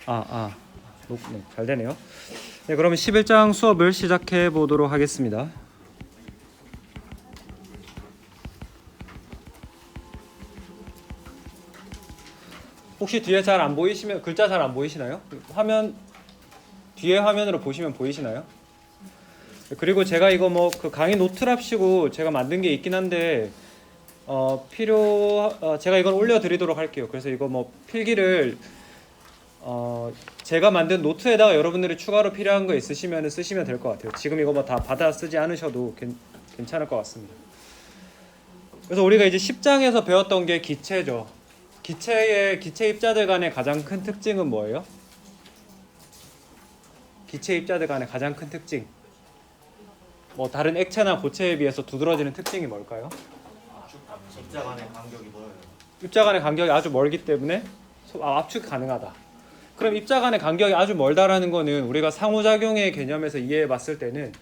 네, 잘 되네요. 네, 그러면 11장 수업을 시작해 보도록 하겠습니다. 혹시 뒤에 잘 안 보이시면 글자 잘 안 보이시나요? 화면 뒤에 화면으로 보시면 보이시나요? 그리고 제가 이거 뭐 그 강의 노트랍시고 제가 만든 게 있긴 한데 제가 이걸 올려드리도록 할게요. 그래서 이거 뭐 필기를 제가 만든 노트에다가 여러분들이 추가로 필요한 거 있으시면 쓰시면 될 것 같아요. 지금 이거 뭐 다 받아 쓰지 않으셔도 괜찮을 것 같습니다. 그래서 우리가 이제 10장에서 배웠던 게 기체죠. 기체 입자들 간의 가장 큰 특징은 뭐예요? 기체 입자들 간의 가장 큰 특징. 뭐 다른 액체나 고체에 비해서 두드러지는 특징이 뭘까요? 입자 간의 간격이 멀어요. 입자 간의 간격이 아주 멀기 때문에 압축이 가능하다. 그럼 입자 간의 간격이 아주 멀다라는 거는 우리가 상호작용의 개념에서 이해해 봤을 때는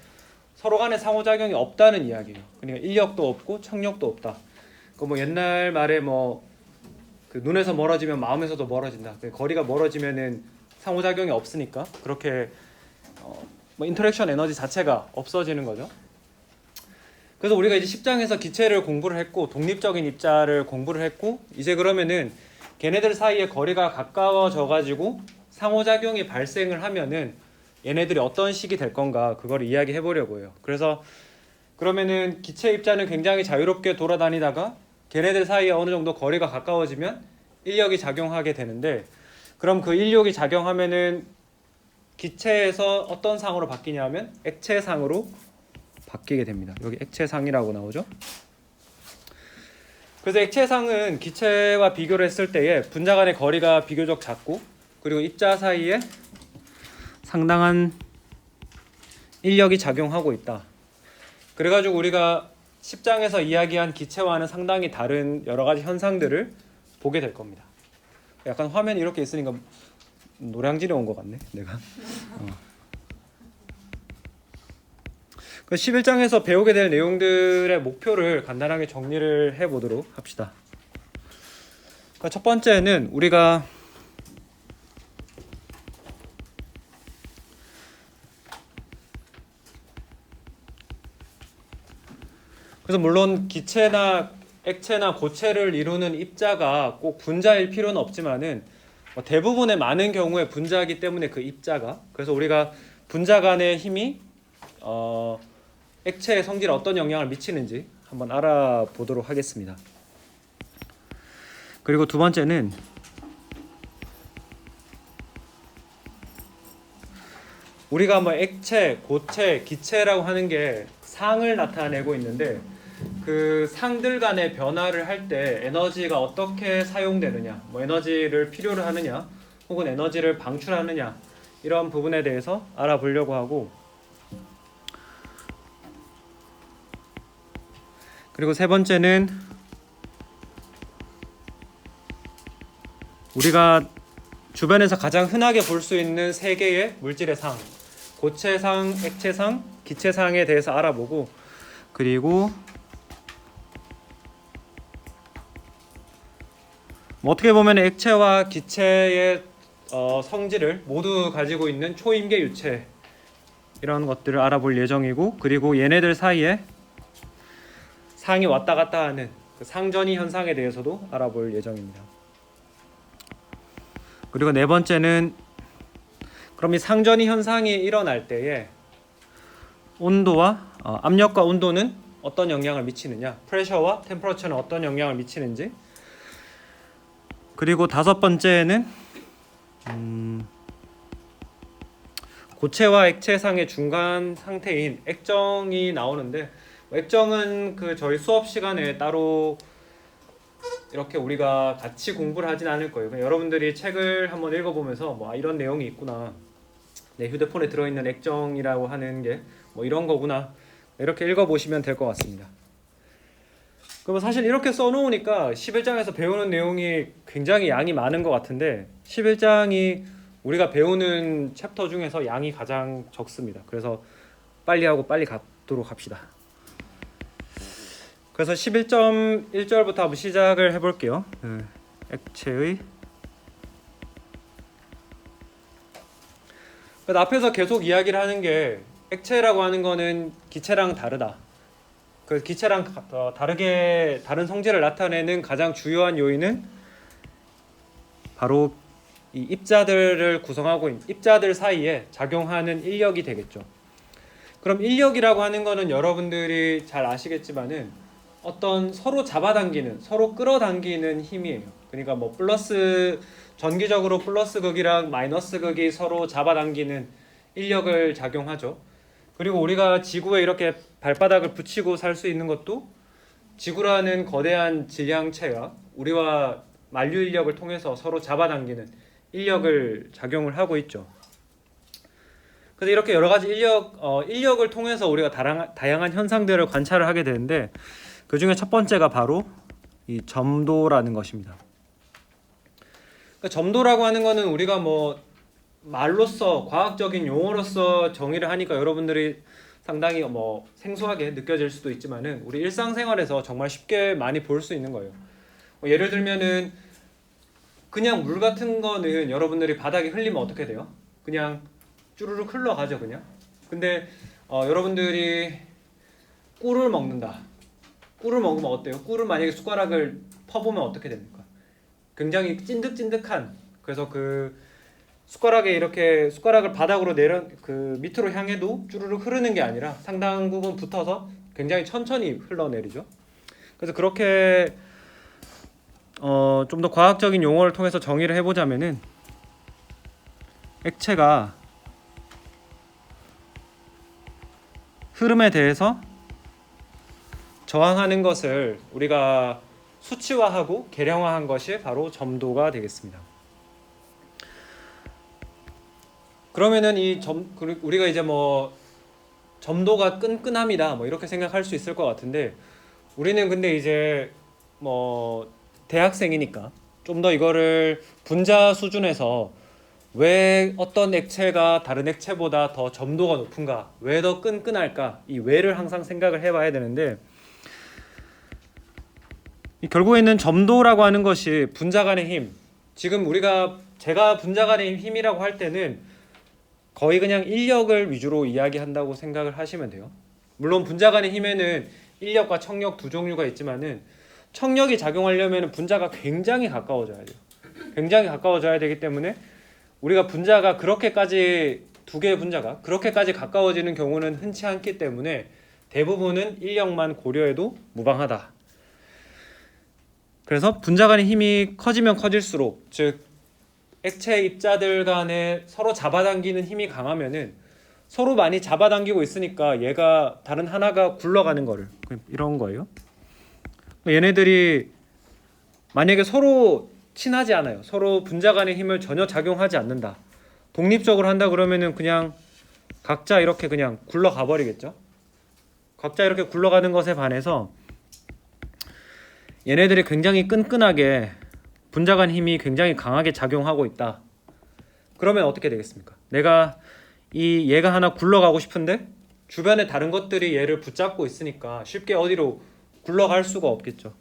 서로 간의 상호작용이 없다는 이야기예요. 그러니까 인력도 없고 청력도 없다. 그 뭐 옛날 말에 그 눈에서 멀어지면 마음에서도 멀어진다. 거리가 멀어지면은 상호작용이 없으니까 그렇게 뭐 인터랙션 에너지 자체가 없어지는 거죠. 그래서 우리가 이제 10장에서 기체를 공부를 했고 독립적인 입자를 공부를 했고 이제 그러면은 걔네들 사이의 거리가 가까워져 가지고 상호작용이 발생을 하면은 얘네들이 어떤 식이 될 건가 그걸 이야기해 보려고 해요. 그래서 그러면은 기체 입자는 굉장히 자유롭게 돌아다니다가 걔네들 사이에 어느 정도 거리가 가까워지면 인력이 작용하게 되는데 그럼 그 인력이 작용하면은 기체에서 어떤 상으로 바뀌냐면 액체상으로 바뀌게 됩니다. 여기 액체상이라고 나오죠. 그래서 액체상은 기체와 비교를 했을 때에 분자 간의 거리가 비교적 작고 그리고 입자 사이에 상당한 인력이 작용하고 있다. 그래가지고 우리가 10장에서 이야기한 기체와는 상당히 다른 여러 가지 현상들을 보게 될 겁니다. 약간 화면이 이렇게 있으니까 노량진에 온 것 같네 내가. 11장에서 배우게 될 내용들의 목표를 간단하게 정리를 해보도록 합시다. 첫 번째는 우리가 그래서 물론 기체나 액체나 고체를 이루는 입자가 꼭 분자일 필요는 없지만은 대부분의 많은 경우에 분자이기 때문에 그 입자가 그래서 우리가 분자 간의 힘이 액체의 성질에 어떤 영향을 미치는지 한번 알아보도록 하겠습니다. 그리고 두 번째는 우리가 뭐 액체, 고체, 기체라고 하는 게 상을 나타내고 있는데 그 상들 간의 변화를 할 때 에너지가 어떻게 사용되느냐, 뭐 에너지를 필요로 하느냐, 혹은 에너지를 방출하느냐 이런 부분에 대해서 알아보려고 하고 그리고 세 번째는 우리가 주변에서 가장 흔하게 볼 수 있는 세 개의 물질의 상, 고체상, 액체상, 기체상에 대해서 알아보고 그리고 어떻게 보면 액체와 기체의 성질을 모두 가지고 있는 초임계 유체 이런 것들을 알아볼 예정이고 그리고 얘네들 사이에 상이 왔다 갔다 하는 그 상전이 현상에 대해서도 알아볼 예정입니다. 그리고 네 번째는 그럼 이 상전이 현상이 일어날 때에 온도와 압력과 온도는 어떤 영향을 미치느냐, 프레셔와 템퍼러처는 어떤 영향을 미치는지 그리고 다섯 번째는 고체와 액체상의 중간 상태인 액정이 나오는데 액정은 그 저희 수업 시간에 따로 이렇게 우리가 같이 공부를 하진 않을 거예요. 여러분들이 책을 한번 읽어보면서 뭐 이런 내용이 있구나, 내 휴대폰에 들어있는 액정이라고 하는 게 뭐 이런 거구나 이렇게 읽어보시면 될 것 같습니다. 그럼 사실 이렇게 써놓으니까 11장에서 배우는 내용이 굉장히 양이 많은 것 같은데 11장이 우리가 배우는 챕터 중에서 양이 가장 적습니다. 그래서 빨리 하고 빨리 가도록 합시다. 그래서 11.1절부터 한번 시작을 해볼게요. 액체의 그래서 앞에서 계속 이야기를 하는 게 액체라고 하는 거는 기체랑 다르다. 그 기체랑 다르게 다른 성질을 나타내는 가장 주요한 요인은 바로 이 입자들을 구성하고 있는 입자들 사이에 작용하는 인력이 되겠죠. 그럼 인력이라고 하는 거는 여러분들이 잘 아시겠지만은 어떤 서로 잡아당기는, 서로 끌어당기는 힘이에요. 그러니까 뭐 플러스 전기적으로 플러스 극이랑 마이너스 극이 서로 잡아당기는 인력을 작용하죠. 그리고 우리가 지구에 이렇게 발바닥을 붙이고 살 수 있는 것도 지구라는 거대한 질량체가 우리와 만류 인력을 통해서 서로 잡아당기는 인력을 작용을 하고 있죠. 그래서 이렇게 여러 가지 인력을 통해서 우리가 다양한 현상들을 관찰을 하게 되는데 그 중에 첫 번째가 바로 이 점도라는 것입니다. 그러니까 점도라고 하는 거는 우리가 뭐 말로써 과학적인 용어로서 정의를 하니까 여러분들이 상당히 뭐 생소하게 느껴질 수도 있지만은 우리 일상생활에서 정말 쉽게 많이 볼 수 있는 거예요. 뭐 예를 들면은 그냥 물 같은 거는 여러분들이 바닥에 흘리면 어떻게 돼요? 그냥 쭈루룩 흘러가죠, 그냥. 근데 여러분들이 꿀을 먹는다. 꿀을 먹으면 어때요? 꿀을 만약에 숟가락을 퍼보면 어떻게 됩니까? 굉장히 찐득찐득한, 그래서 그 숟가락에 이렇게 숟가락을 바닥으로 그 밑으로 향해도 쭈루룩 흐르는 게 아니라 상당 부분 붙어서 굉장히 천천히 흘러내리죠. 그래서 그렇게 좀 더 과학적인 용어를 통해서 정의를 해보자면은 액체가 흐름에 대해서 저항하는 것을 우리가 수치화하고 계량화한 것이 바로 점도가 되겠습니다. 그러면은 우리가 이제 뭐 점도가 끈끈함이다 뭐 이렇게 생각할 수 있을 것 같은데 우리는 근데 이제 뭐 대학생이니까 좀 더 이거를 분자 수준에서 왜 어떤 액체가 다른 액체보다 더 점도가 높은가, 왜 더 끈끈할까, 이 왜를 항상 생각을 해봐야 되는데 결국에는 점도라고 하는 것이 분자 간의 힘, 지금 제가 분자 간의 힘이라고 할 때는 거의 그냥 인력을 위주로 이야기한다고 생각을 하시면 돼요. 물론 분자 간의 힘에는 인력과 청력 두 종류가 있지만은 청력이 작용하려면 분자가 굉장히 가까워져야 돼요. 굉장히 가까워져야 되기 때문에 우리가 분자가 그렇게까지 두 개의 분자가 그렇게까지 가까워지는 경우는 흔치 않기 때문에 대부분은 인력만 고려해도 무방하다. 그래서 분자 간의 힘이 커지면 커질수록, 즉 액체 입자들 간에 서로 잡아당기는 힘이 강하면은 서로 많이 잡아당기고 있으니까 얘가 다른 하나가 굴러가는 거를, 이런 거예요. 얘네들이 만약에 서로 친하지 않아요. 서로 분자 간의 힘을 전혀 작용하지 않는다. 독립적으로 한다 그러면은 그냥 각자 이렇게 그냥 굴러가 버리겠죠. 각자 이렇게 굴러가는 것에 반해서 얘네들이 굉장히 끈끈하게 분자 간 힘이 굉장히 강하게 작용하고 있다. 그러면 어떻게 되겠습니까? 얘가 하나 굴러가고 싶은데 주변에 다른 것들이 얘를 붙잡고 있으니까 쉽게 어디로 굴러갈 수가 없겠죠.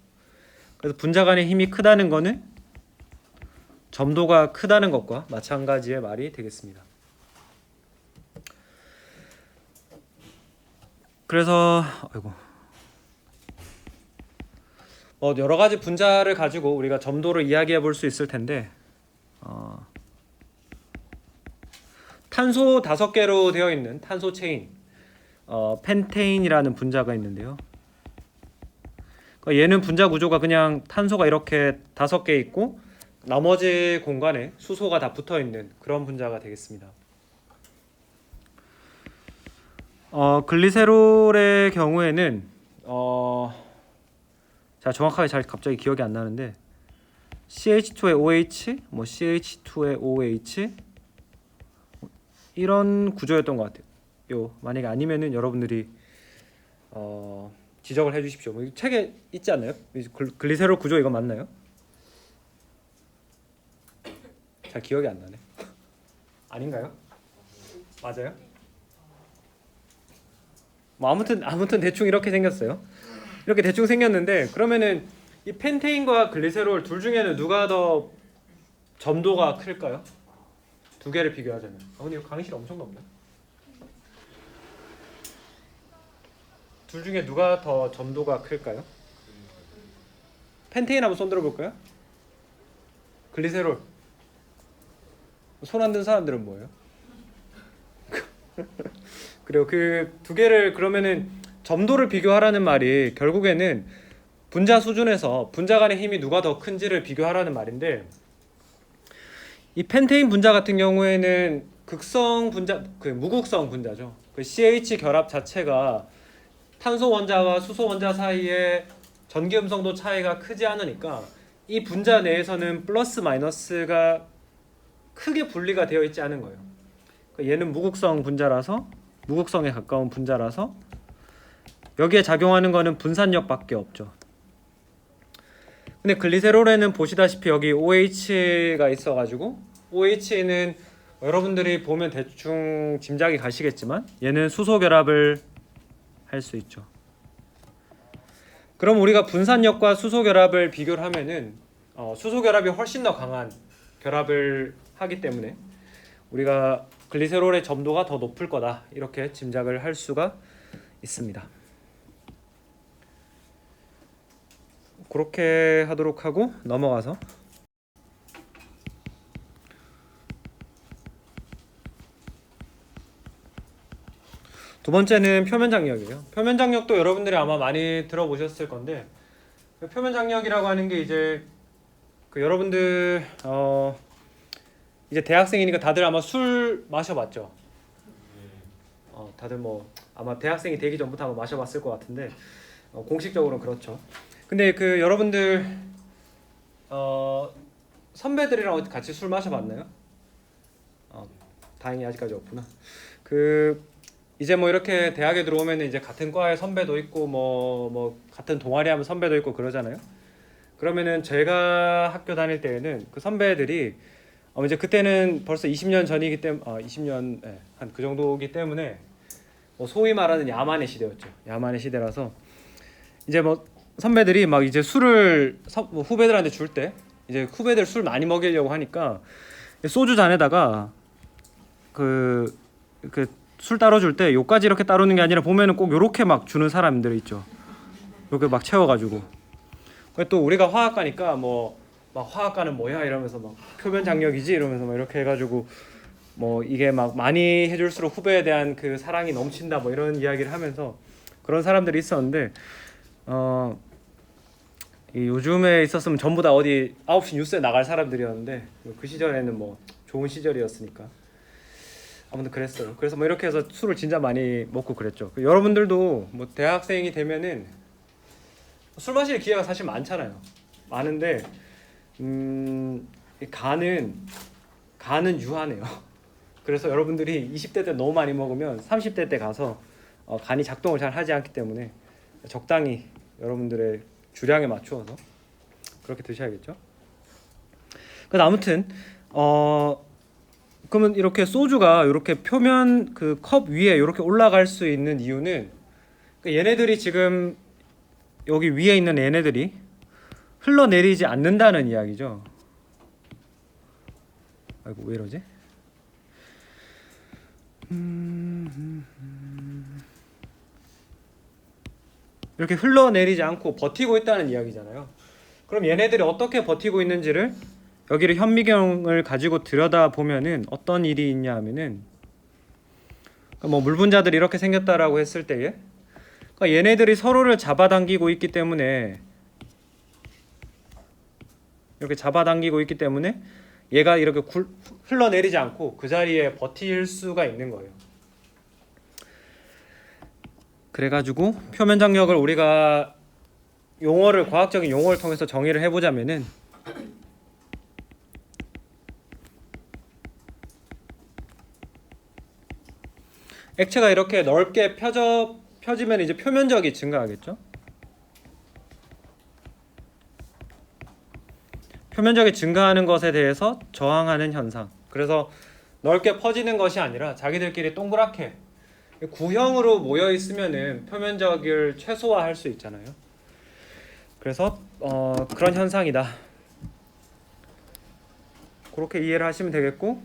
그래서 분자 간의 힘이 크다는 거는 점도가 크다는 것과 마찬가지의 말이 되겠습니다. 그래서 여러 가지 분자를 가지고 우리가 점도를 이야기해 볼 수 있을 텐데 탄소 5개로 되어 있는 탄소 체인, 펜테인이라는 분자가 있는데요. 얘는 분자 구조가 그냥 탄소가 이렇게 5개 있고 나머지 공간에 수소가 다 붙어 있는 그런 분자가 되겠습니다. 글리세롤의 경우에는 자, 정확하게 잘 갑자기 기억이 안 나는데 CH2의 OH, 뭐 CH2의 OH 이런 구조였던 것 같아요. 만약에 아니면은 여러분들이 지적을 해주십시오. 뭐 책에 있지 않나요? 글리세롤 구조 이거 맞나요? 잘 기억이 안 나네. 아닌가요? 맞아요? 뭐 아무튼 대충 이렇게 생겼어요. 이렇게 대충 생겼는데 그러면은 이 펜테인과 글리세롤 둘 중에는 누가 더 점도가 클까요? 두 개를 비교하자면. 근데 이거 강의실 엄청 넓네. 둘 중에 누가 더 점도가 클까요? 펜테인 한번 손 들어볼까요? 글리세롤. 손 안 든 사람들은 뭐예요? 그리고 그 두 개를 그러면은 점도를 비교하라는 말이 결국에는 분자 수준에서 분자 간의 힘이 누가 더 큰지를 비교하라는 말인데, 이 펜테인 분자 같은 경우에는 극성 분자, 그 무극성 분자죠. 그 CH 결합 자체가 탄소 원자와 수소 원자 사이에 전기 음성도 차이가 크지 않으니까 이 분자 내에서는 플러스 마이너스가 크게 분리가 되어 있지 않은 거예요. 얘는 무극성 분자라서, 무극성에 가까운 분자라서 여기에 작용하는 거는 분산력밖에 없죠. 근데 글리세롤에는 보시다시피 여기 OH가 있어가지고, OH는 여러분들이 보면 대충 짐작이 가시겠지만 얘는 수소 결합을 할 수 있죠. 그럼 우리가 분산력과 수소 결합을 비교를 하면은 수소 결합이 훨씬 더 강한 결합을 하기 때문에 우리가 글리세롤의 점도가 더 높을 거다, 이렇게 짐작을 할 수가 있습니다. 그렇게 하도록 하고 넘어가서 두 번째는 표면 장력이에요. 표면 장력도 여러분들이 아마 많이 들어보셨을 건데, 표면 장력이라고 하는 게 이제 여러분들 이제 대학생이니까 다들 아마 술 마셔봤죠. 다들 뭐 아마 대학생이 되기 전부터 아마 마셔봤을 것 같은데 공식적으로는 그렇죠. 근데 여러분들 선배들이랑 같이 술 마셔봤나요? 다행히 아직까지 없구나. 이제 뭐 이렇게 대학에 들어오면 이제 같은 과의 선배도 있고 뭐 같은 동아리 하면 선배도 있고 그러잖아요. 그러면은 제가 학교 다닐 때에는 그 선배들이 이제 그때는 벌써 20년 전이기 때문에 20년 한 그 정도이기 때문에 뭐 소위 말하는 야만의 시대였죠. 야만의 시대라서 이제 뭐 선배들이 막 이제 술을 뭐 후배들한테 줄 때 이제 후배들 술 많이 먹이려고 하니까 소주 잔에다가 술 따로 줄 때 요까지 이렇게 따르는 게 아니라 보면은 꼭 요렇게 막 주는 사람들 있죠. 요렇게 막 채워가지고. 또 우리가 화학과니까 뭐 막 화학과는 뭐야 이러면서 막 표면 장력이지 이러면서 막 이렇게 해가지고 뭐 이게 막 많이 해줄수록 후배에 대한 그 사랑이 넘친다 뭐 이런 이야기를 하면서 그런 사람들이 있었는데 이 요즘에 있었으면 전부 다 어디 9시 뉴스에 나갈 사람들이었는데 그 시절에는 뭐 좋은 시절이었으니까 아무튼 그랬어요. 그래서 뭐 이렇게 해서 술을 진짜 많이 먹고 그랬죠. 여러분들도 뭐 대학생이 되면은 술 마실 기회가 사실 많잖아요. 많은데 간은 유한해요. 그래서 여러분들이 20대 때 너무 많이 먹으면 30대 때 가서 간이 작동을 잘 하지 않기 때문에 적당히 여러분들의 주량에 맞추어서 그렇게 드셔야겠죠. 그래서 아무튼 그러면 이렇게 소주가 이렇게 표면 그 컵 위에 이렇게 올라갈 수 있는 이유는 얘네들이 지금 여기 위에 있는 얘네들이 흘러내리지 않는다는 이야기죠. 아이고 왜 이러지? 이렇게 흘러내리지 않고 버티고 있다는 이야기잖아요. 그럼 얘네들이 어떻게 버티고 있는지를 여기를 현미경을 가지고 들여다보면은 어떤 일이 있냐 하면은 뭐 물 분자들이 이렇게 생겼다라고 했을 때에 그러니까 얘네들이 서로를 잡아당기고 있기 때문에 이렇게 잡아당기고 있기 때문에 얘가 이렇게 흘러내리지 않고 그 자리에 버틸 수가 있는 거예요. 그래가지고 표면 장력을 우리가 과학적인 용어를 통해서 정의를 해보자면은 액체가 이렇게 넓게 펴지면 이제 표면적이 증가하겠죠. 표면적이 증가하는 것에 대해서 저항하는 현상. 그래서 넓게 퍼지는 것이 아니라 자기들끼리 동그랗게 구형으로 모여 있으면은 표면적을 최소화할 수 있잖아요. 그래서 그런 현상이다. 그렇게 이해를 하시면 되겠고,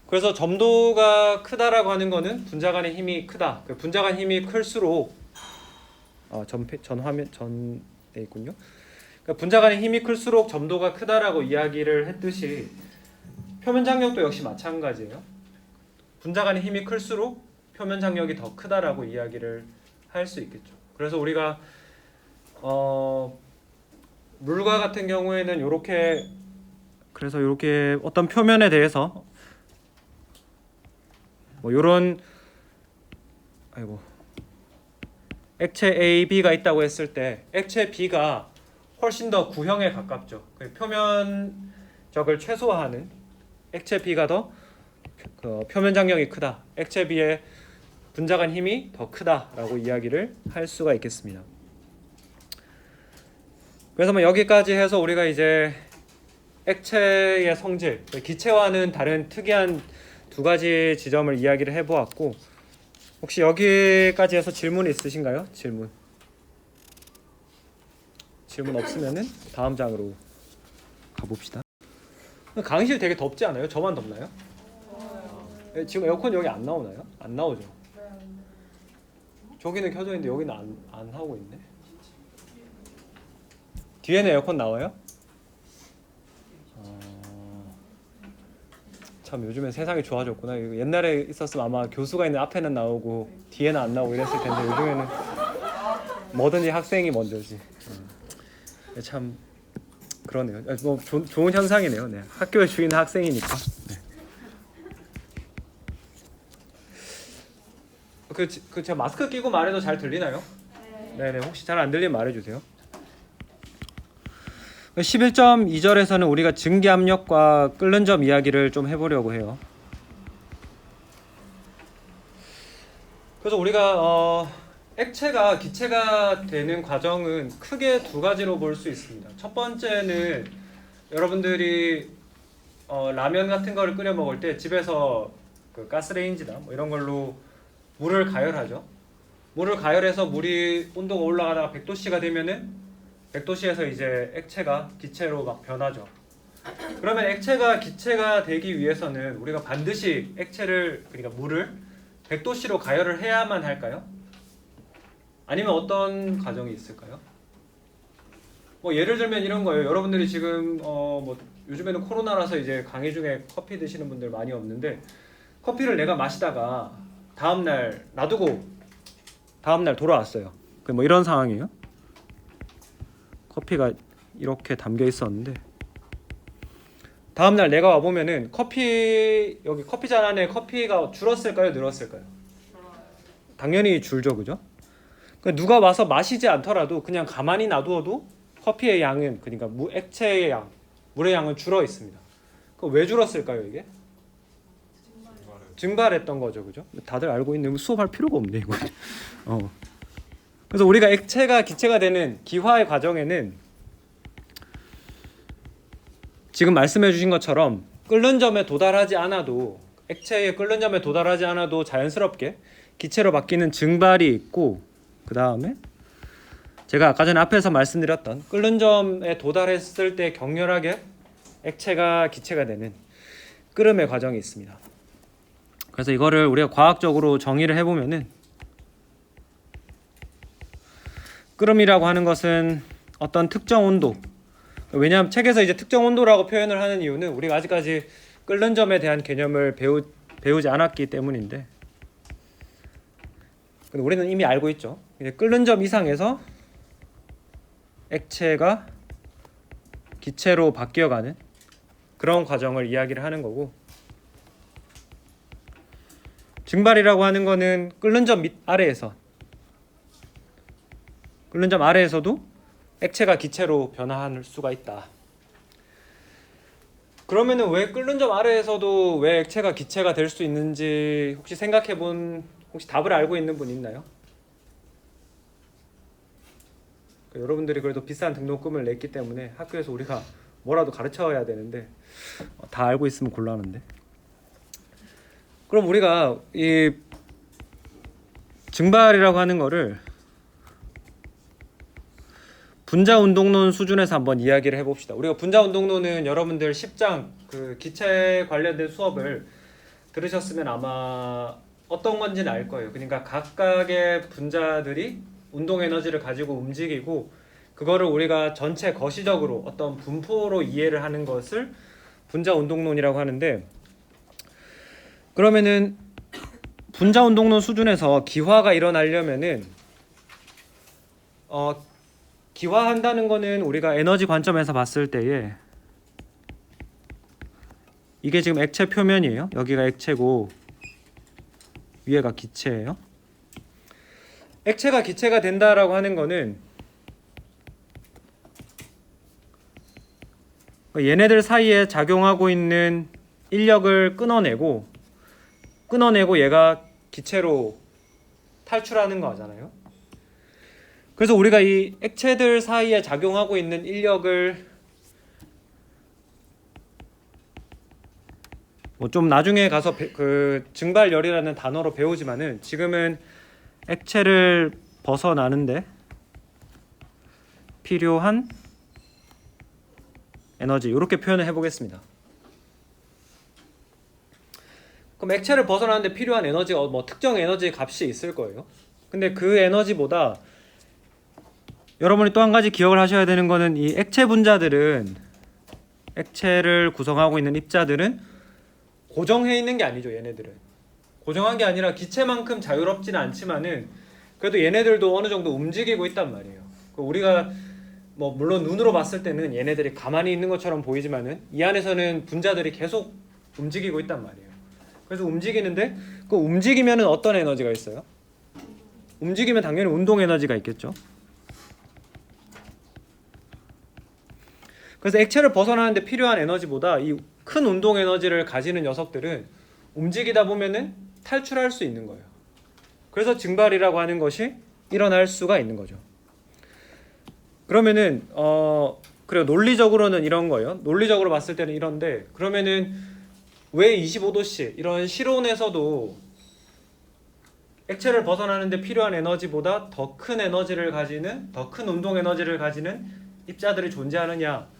그래서 점도가 크다라고 하는 거는 분자 간의 힘이 크다. 그 분자 간 힘이 클수록 전 화면 전에 있군요. 그러니까 분자 간의 힘이 클수록 점도가 크다라고 이야기를 했듯이 표면 장력도 역시 마찬가지예요. 분자 간의 힘이 클수록 표면 장력이 더 크다라고 이야기를 할 수 있겠죠. 그래서 우리가 물과 같은 경우에는 이렇게 어떤 표면에 대해서 뭐 이런 액체 A, B가 있다고 했을 때 액체 B가 훨씬 더 구형에 가깝죠. 표면적을 최소화하는 액체 B가 더 표면 장력이 크다. 액체 B의 분자 간 힘이 더 크다라고 이야기를 할 수가 있겠습니다. 그래서 뭐 여기까지 해서 우리가 이제 액체의 성질, 기체와는 다른 특이한 두 가지 지점을 이야기를 해보았고, 혹시 여기까지 해서 질문 있으신가요? 질문 없으면은 다음 장으로 가봅시다. 강의실 되게 덥지 않아요? 저만 덥나요? 지금 에어컨 여기 안 나오나요? 안 나오죠? 저기는 켜져 있는데 여기는 안 하고 있네. 뒤에는 에어컨 나와요? 참 요즘엔 세상이 좋아졌구나. 이거 옛날에 있었으면 아마 교수가 있는 앞에는 나오고 뒤에는 안 나오고 이랬을 텐데 요즘에는 뭐든지 학생이 먼저지. 참 그러네요. 뭐 좋은 현상이네요. 네. 학교의 주인은 학생이니까. 네. 제가 마스크 끼고 말해도 잘 들리나요? 네네. 혹시 잘 안 들리면 말해주세요. 11.2절에서는 우리가 증기압력과 끓는 점 이야기를 좀 해보려고 해요. 그래서 우리가 액체가 기체가 되는 과정은 크게 두 가지로 볼 수 있습니다. 첫 번째는 여러분들이 라면 같은 거를 끓여 먹을 때 집에서 그 가스레인지나 뭐 이런 걸로 물을 가열하죠. 물을 가열해서 물이 온도가 올라가다가 100도씨가 되면은 100도씨에서 이제 액체가 기체로 막 변하죠. 그러면 액체가 기체가 되기 위해서는 우리가 반드시 액체를, 그러니까 물을 100도씨로 가열을 해야만 할까요? 아니면 어떤 과정이 있을까요? 뭐 예를 들면 이런 거예요. 여러분들이 지금 뭐 요즘에는 코로나라서 이제 강의 중에 커피 드시는 분들 많이 없는데, 커피를 내가 마시다가 다음날 놔두고 다음날 돌아왔어요. 뭐 이런 상황이에요. 커피가 이렇게 담겨 있었는데 다음날 내가 와보면은 여기 커피잔 안에 커피가 줄었을까요? 늘었을까요? 당연히 줄죠, 그죠? 그러니까 누가 와서 마시지 않더라도 그냥 가만히 놔두어도 커피의 양은, 그러니까 액체의 양, 물의 양은 줄어 있습니다. 왜 줄었을까요, 이게? 증발했던 거죠, 그죠? 다들 알고 있는, 수업할 필요가 없네 이거. 그래서 우리가 액체가 기체가 되는 기화의 과정에는 지금 말씀해 주신 것처럼 끓는 점에 도달하지 않아도, 액체의 끓는 점에 도달하지 않아도 자연스럽게 기체로 바뀌는 증발이 있고, 그 다음에 제가 아까 전에 앞에서 말씀드렸던 끓는 점에 도달했을 때 격렬하게 액체가 기체가 되는 끓음의 과정이 있습니다. 그래서 이거를 우리가 과학적으로 정의를 해보면은, 끓음이라고 하는 것은 어떤 특정 온도, 왜냐하면 책에서 이제 특정 온도라고 표현을 하는 이유는 우리가 아직까지 끓는 점에 대한 개념을 배우지 않았기 때문인데, 우리는 이미 알고 있죠. 끓는 점 이상에서 액체가 기체로 바뀌어가는 그런 과정을 이야기를 하는 거고, 증발이라고 하는 거는 끓는 점 아래에서도 액체가 기체로 변화할 수가 있다. 그러면은 왜 끓는 점 아래에서도 왜 액체가 기체가 될 수 있는지 혹시 혹시 답을 알고 있는 분 있나요? 여러분들이 그래도 비싼 등록금을 냈기 때문에 학교에서 우리가 뭐라도 가르쳐야 되는데 다 알고 있으면 곤란한데. 그럼 우리가 이 증발이라고 하는 거를 분자운동론 수준에서 한번 이야기를 해봅시다. 우리가 분자운동론은 여러분들 10장 그 기체 관련된 수업을 들으셨으면 아마 어떤 건지는 알 거예요. 그러니까 각각의 분자들이 운동 에너지를 가지고 움직이고 그거를 우리가 전체 거시적으로 어떤 분포로 이해를 하는 것을 분자 운동론이라고 하는데, 그러면은 분자 운동론 수준에서 기화가 일어나려면은 기화한다는 거는 우리가 에너지 관점에서 봤을 때에 이게 지금 액체 표면이에요. 여기가 액체고 위에가 기체예요. 액체가 기체가 된다라고 하는 거는 얘네들 사이에 작용하고 있는 인력을 끊어내고 얘가 기체로 탈출하는 거잖아요. 그래서 우리가 이 액체들 사이에 작용하고 있는 인력을 뭐 좀 나중에 가서 그 증발열이라는 단어로 배우지만은 지금은 액체를 벗어나는데 필요한 에너지, 이렇게 표현을 해보겠습니다. 그럼 액체를 벗어나는데 필요한 에너지가 뭐 특정 에너지 값이 있을 거예요. 근데 그 에너지보다 여러분이 또 한 가지 기억을 하셔야 되는 거는 이 액체 분자들은, 액체를 구성하고 있는 입자들은 고정해 있는 게 아니죠. 얘네들은 고정한 게 아니라 기체만큼 자유롭지는 않지만은 그래도 얘네들도 어느 정도 움직이고 있단 말이에요. 우리가 뭐 물론 눈으로 봤을 때는 얘네들이 가만히 있는 것처럼 보이지만은 이 안에서는 분자들이 계속 움직이고 있단 말이에요. 그래서 움직이는데 그 움직이면은 어떤 에너지가 있어요? 움직이면 당연히 운동 에너지가 있겠죠. 그래서 액체를 벗어나는데 필요한 에너지보다 이 큰 운동 에너지를 가지는 녀석들은 움직이다 보면은 탈출할 수 있는 거예요. 그래서 증발이라고 하는 것이 일어날 수가 있는 거죠. 그러면은 그래요. 논리적으로는 이런 거예요. 논리적으로 봤을 때는 이런데, 그러면은 왜 25도씨 이런 실온에서도 액체를 벗어나는데 필요한 에너지보다 더 큰 에너지를 가지는, 더 큰 운동 에너지를 가지는 입자들이 존재하느냐?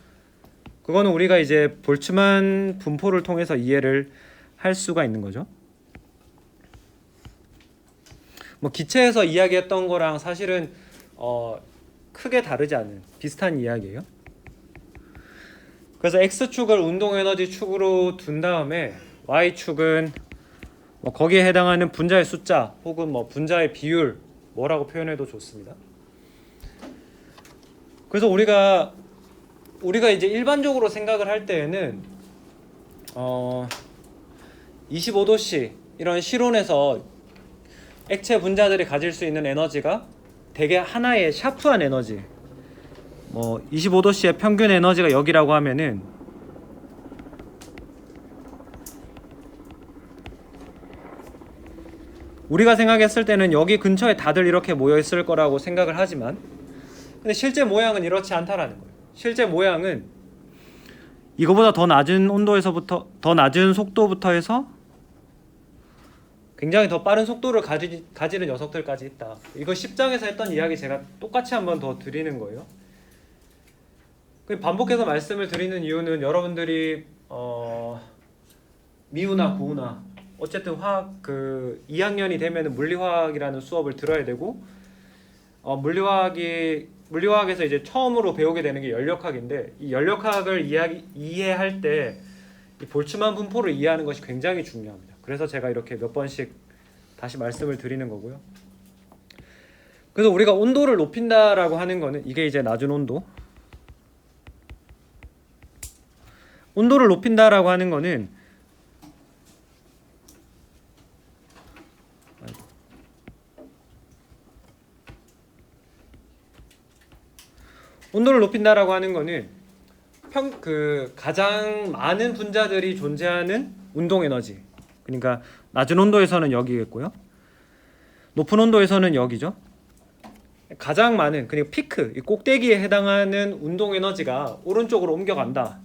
그거는 우리가 이제 볼츠만 분포를 통해서 이해를 할 수가 있는 거죠. 뭐 기체에서 이야기했던 거랑 사실은 크게 다르지 않은 비슷한 이야기예요. 그래서 X축을 운동 에너지 축으로 둔 다음에 Y축은 뭐 거기에 해당하는 분자의 숫자 혹은 뭐 분자의 비율, 뭐라고 표현해도 좋습니다. 그래서 우리가 이제 일반적으로 생각을 할 때에는 25도씨 이런 실온에서 액체 분자들이 가질 수 있는 에너지가 되게 하나의 샤프한 에너지, 뭐 25도씨의 평균 에너지가 여기라고 하면은 우리가 생각했을 때는 여기 근처에 다들 이렇게 모여 있을 거라고 생각을 하지만, 근데 실제 모양은 이렇지 않다라는 거예요. 실제 모양은 이거보다 더 낮은 온도에서부터, 더 낮은 속도부터 해서 굉장히 더 빠른 속도를 가지는 녀석들까지 있다. 이거 10장에서 했던 이야기 제가 똑같이 한번 더 드리는 거예요. 반복해서 말씀을 드리는 이유는 여러분들이 미우나 고우나 어쨌든 화학 2학년이 되면은 물리화학이라는 수업을 들어야 되고, 물리화학에서 이제 처음으로 배우게 되는 게 연력학인데, 이 연력학을 이해할 때 이 볼츠만 분포를 이해하는 것이 굉장히 중요합니다. 그래서 제가 이렇게 몇 번씩 다시 말씀을 드리는 거고요. 그래서 우리가 온도를 높인다라고 하는 거는 이게 이제 낮은 온도. 온도를 높인다라고 하는 거는 가장 많은 분자들이 존재하는 운동 에너지. 그러니까 낮은 온도에서는 여기겠고요. 높은 온도에서는 여기죠. 가장 많은, 그러니까 피크, 이 꼭대기에 해당하는 운동 에너지가 오른쪽으로 옮겨간다.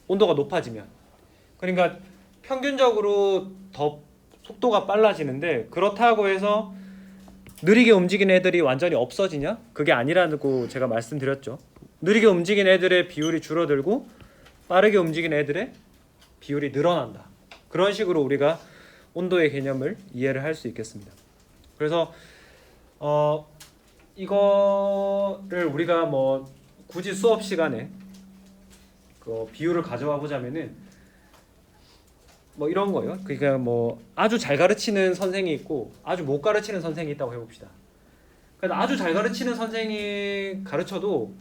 온도가 높아지면. 그러니까 평균적으로 더 속도가 빨라지는데, 그렇다고 해서 느리게 움직이는 애들이 완전히 없어지냐? 그게 아니라고 제가 말씀드렸죠. 느리게 움직이는 애들의 비율이 줄어들고 빠르게 움직이는 애들의 비율이 늘어난다. 그런 식으로 우리가 온도의 개념을 이해를 할 수 있겠습니다. 그래서 이거를 우리가 뭐 굳이 수업 시간에 그 비유를 가져와 보자면은 뭐 이런 거예요. 그러니까 뭐 아주 잘 가르치는 선생이 있고 아주 못 가르치는 선생이 있다고 해봅시다. 그러니까 아주 잘 가르치는 선생이 가르쳐도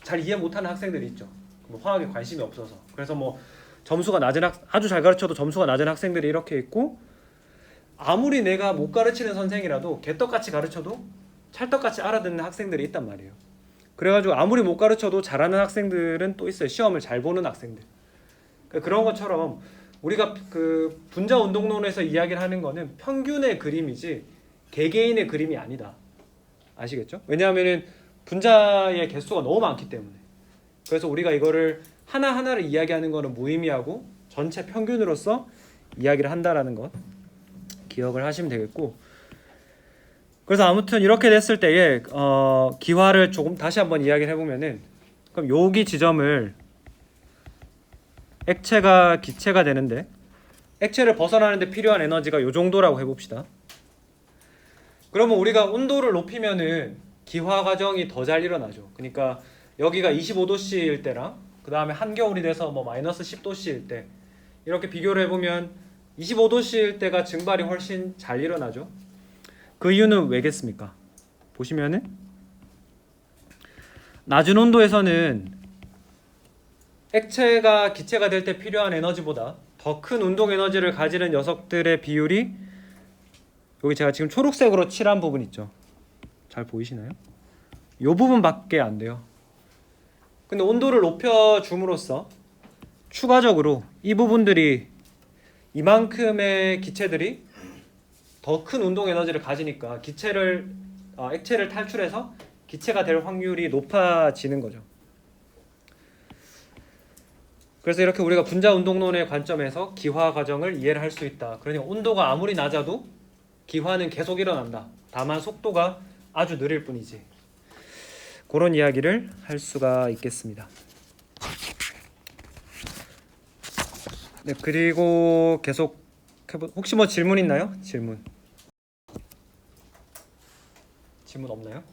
잘 이해 못하는 학생들이 있죠. 뭐 화학에 관심이 없어서. 그래서 뭐 점수가 낮은 아주 잘 가르쳐도 점수가 낮은 학생들이 이렇게 있고, 아무리 내가 못 가르치는 선생이라도 개떡같이 가르쳐도 찰떡같이 알아듣는 학생들이 있단 말이에요. 그래가지고 아무리 못 가르쳐도 잘하는 학생들은 또 있어요. 시험을 잘 보는 학생들. 그러니까 그런 것처럼 우리가 그 분자 운동론에서 이야기를 하는 거는 평균의 그림이지 개개인의 그림이 아니다. 아시겠죠? 왜냐하면은 분자의 개수가 너무 많기 때문에. 그래서 우리가 이거를 하나하나를 이야기하는 거는 무의미하고 전체 평균으로서 이야기를 한다라는 것 기억을 하시면 되겠고, 그래서 아무튼 이렇게 됐을 때에 기화를 조금 다시 한번 이야기를 해보면은, 그럼 여기 지점을 액체가 기체가 되는데 액체를 벗어나는데 필요한 에너지가 요 정도라고 해봅시다. 그러면 우리가 온도를 높이면은 기화 과정이 더 잘 일어나죠. 그러니까 여기가 25도씨일 때랑 그 다음에 한겨울이 돼서 뭐 마이너스 10도씨일 때 이렇게 비교를 해보면 25도씨일 때가 증발이 훨씬 잘 일어나죠. 그 이유는 왜겠습니까? 보시면은 낮은 온도에서는 액체가 기체가 될 때 필요한 에너지보다 더 큰 운동 에너지를 가지는 녀석들의 비율이, 여기 제가 지금 초록색으로 칠한 부분 있죠. 잘 보이시나요? 이 부분밖에 안 돼요. 근데 온도를 높여줌으로써 추가적으로 이 부분들이, 이만큼의 기체들이 더 큰 운동 에너지를 가지니까 액체를 탈출해서 기체가 될 확률이 높아지는 거죠. 그래서 이렇게 우리가 분자 운동론의 관점에서 기화 과정을 이해를 할 수 있다. 그러니 온도가 아무리 낮아도 기화는 계속 일어난다. 다만 속도가 아주 느릴 뿐이지. 그런 이야기를 할 수가 있겠습니다. 네, 그리고 계속 혹시 뭐 질문 있나요? 질문 없나요?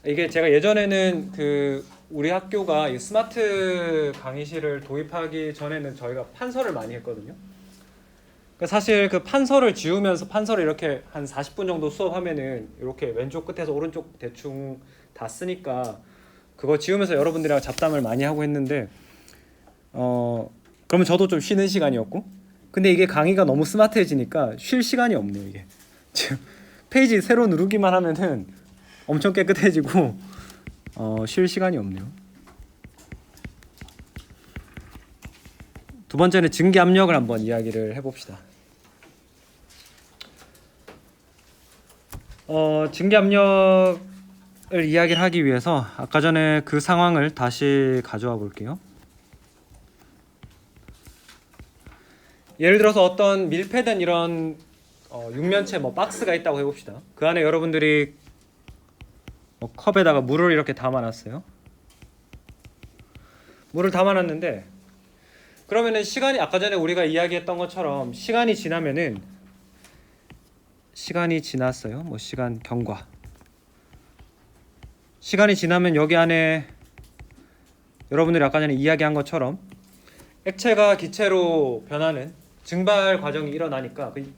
이게 제가 예전에는 그 우리 학교가 이 스마트 강의실을 도입하기 전에는 저희가 판서를 많이 했거든요. 그러니까 사실 그 판서를 지우면서 판서를 이렇게 한 40분 정도 수업하면은 이렇게 왼쪽 끝에서 오른쪽 대충 다 쓰니까 그거 지우면서 여러분들이랑 잡담을 많이 하고 했는데 그러면 저도 좀 쉬는 시간이었고, 근데 이게 강의가 너무 스마트해지니까 쉴 시간이 없네요. 이게 지금 페이지 새로 누르기만 하면은 엄청 깨끗해지고 쉴 시간이 없네요. 두 번째는 증기 압력을 한번 이야기를 해봅시다. 증기 압력을 이야기를 하기 위해서 아까 전에 그 상황을 다시 가져와 볼게요. 예를 들어서 어떤 밀폐된 이런 육면체 뭐 박스가 있다고 해봅시다. 그 안에 여러분들이 컵에다가 물을 이렇게 담아놨어요. 물을 담아놨는데, 그러면은 시간이, 아까 전에 우리가 이야기했던 것처럼 시간이 지났어요. 뭐 시간 경과. 시간이 지나면 여기 안에 여러분들이 아까 전에 이야기한 것처럼 액체가 기체로 변하는 증발 과정이 일어나니까 그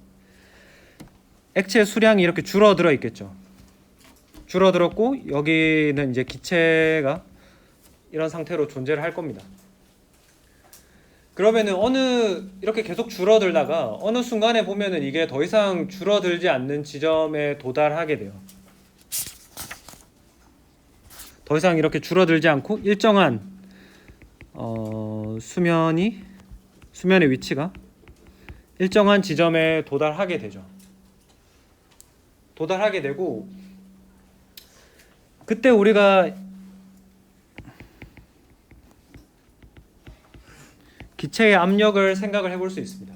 액체의 수량이 이렇게 줄어들어 있겠죠. 줄어들었고 여기는 이제 기체가 이런 상태로 존재를 할 겁니다. 그러면은 이렇게 계속 줄어들다가 어느 순간에 보면은 이게 더 이상 줄어들지 않는 지점에 도달하게 돼요. 더 이상 이렇게 줄어들지 않고 일정한 수면의 위치가 일정한 지점에 도달하게 되죠. 도달하게 되고, 그때 우리가 기체의 압력을 생각을 해볼 수 있습니다.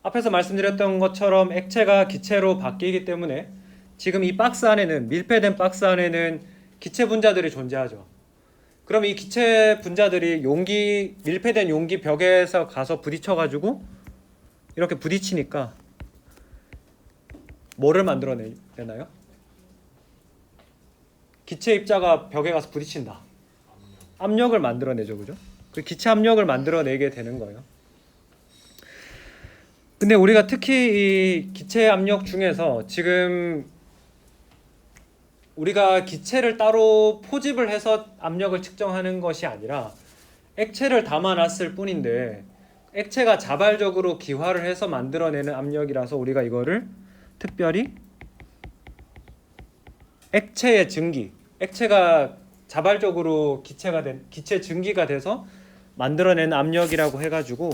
앞에서 말씀드렸던 것처럼 액체가 기체로 바뀌기 때문에 지금 이 박스 안에는, 밀폐된 박스 안에는 기체 분자들이 존재하죠. 그럼 이 기체 분자들이 용기 밀폐된 용기 벽에서 가서 부딪혀가지고 이렇게 부딪히니까 뭐를 만들어내나요? 기체 입자가 벽에 가서 부딪힌다. 압력을 만들어내죠, 그죠? 그 기체 압력을 만들어내게 되는 거예요. 근데 우리가 특히 이 기체 압력 중에서 지금 우리가 기체를 따로 포집을 해서 압력을 측정하는 것이 아니라 액체를 담아놨을 뿐인데 액체가 자발적으로 기화를 해서 만들어내는 압력이라서 우리가 이거를 특별히 액체의 증기, 액체가 자발적으로 기체 증기가 돼서 만들어내는 압력이라고 해가지고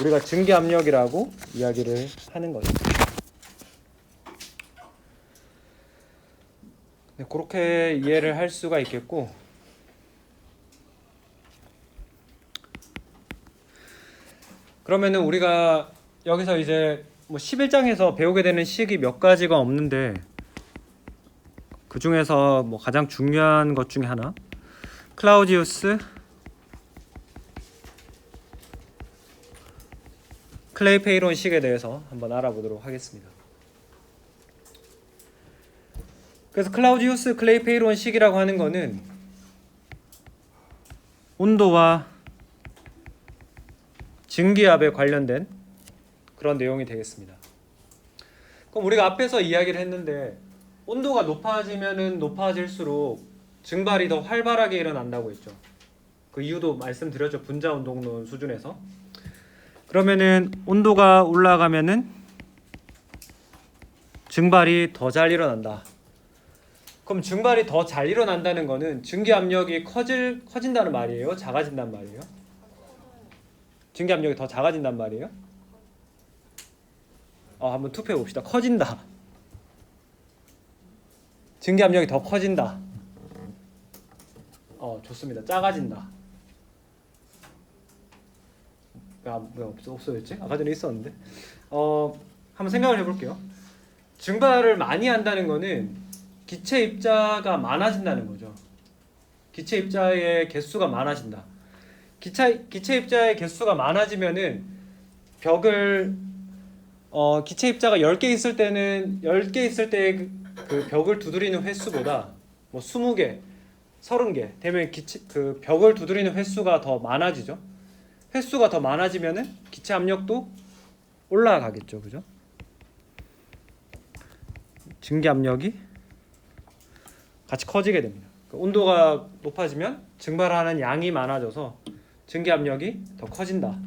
우리가 증기 압력이라고 이야기를 하는 거죠. 네, 그렇게 이해를 할 수가 있겠고, 그러면은 우리가 여기서 이제 뭐 11장에서 배우게 되는 식이 몇 가지가 없는데 그 중에서 뭐 가장 중요한 것 중에 하나, 클라우디우스 클레이페이론 식에 대해서 한번 알아보도록 하겠습니다. 그래서 클라우디우스 클레이페이론 식이라고 하는 거는 온도와 증기압에 관련된 그런 내용이 되겠습니다. 그럼 우리가 앞에서 이야기를 했는데 온도가 높아지면은 높아질수록 증발이 더 활발하게 일어난다고 했죠. 그 이유도 말씀드렸죠. 분자 운동론 수준에서. 그러면은 온도가 올라가면은 증발이 더 잘 일어난다. 그럼 증발이 더 잘 일어난다는 거는 증기 압력이 커진다는 말이에요? 작아진단 말이에요? 증기 압력이 더 작아진단 말이에요? 한번 투표해 봅시다. 커진다. 증기 압력이 더 커진다. 좋습니다. 작아진다. 왜 없어졌지? 아까 전에 있었는데. 한번 생각을 해볼게요. 증발을 많이 한다는 거는 기체 입자가 많아진다는 거죠. 기체 입자의 개수가 많아진다. 기체 입자의 개수가 많아지면은 기체 입자가 10개 있을 때는 10개 있을 때 그 벽을 두드리는 횟수보다 뭐 20개, 30개 되면 그 벽을 두드리는 횟수가 더 많아지죠. 횟수가 더 많아지면은 기체 압력도 올라가겠죠. 그죠? 증기 압력이 같이 커지게 됩니다. 온도가 높아지면 증발하는 양이 많아져서 증기 압력이 더 커진다.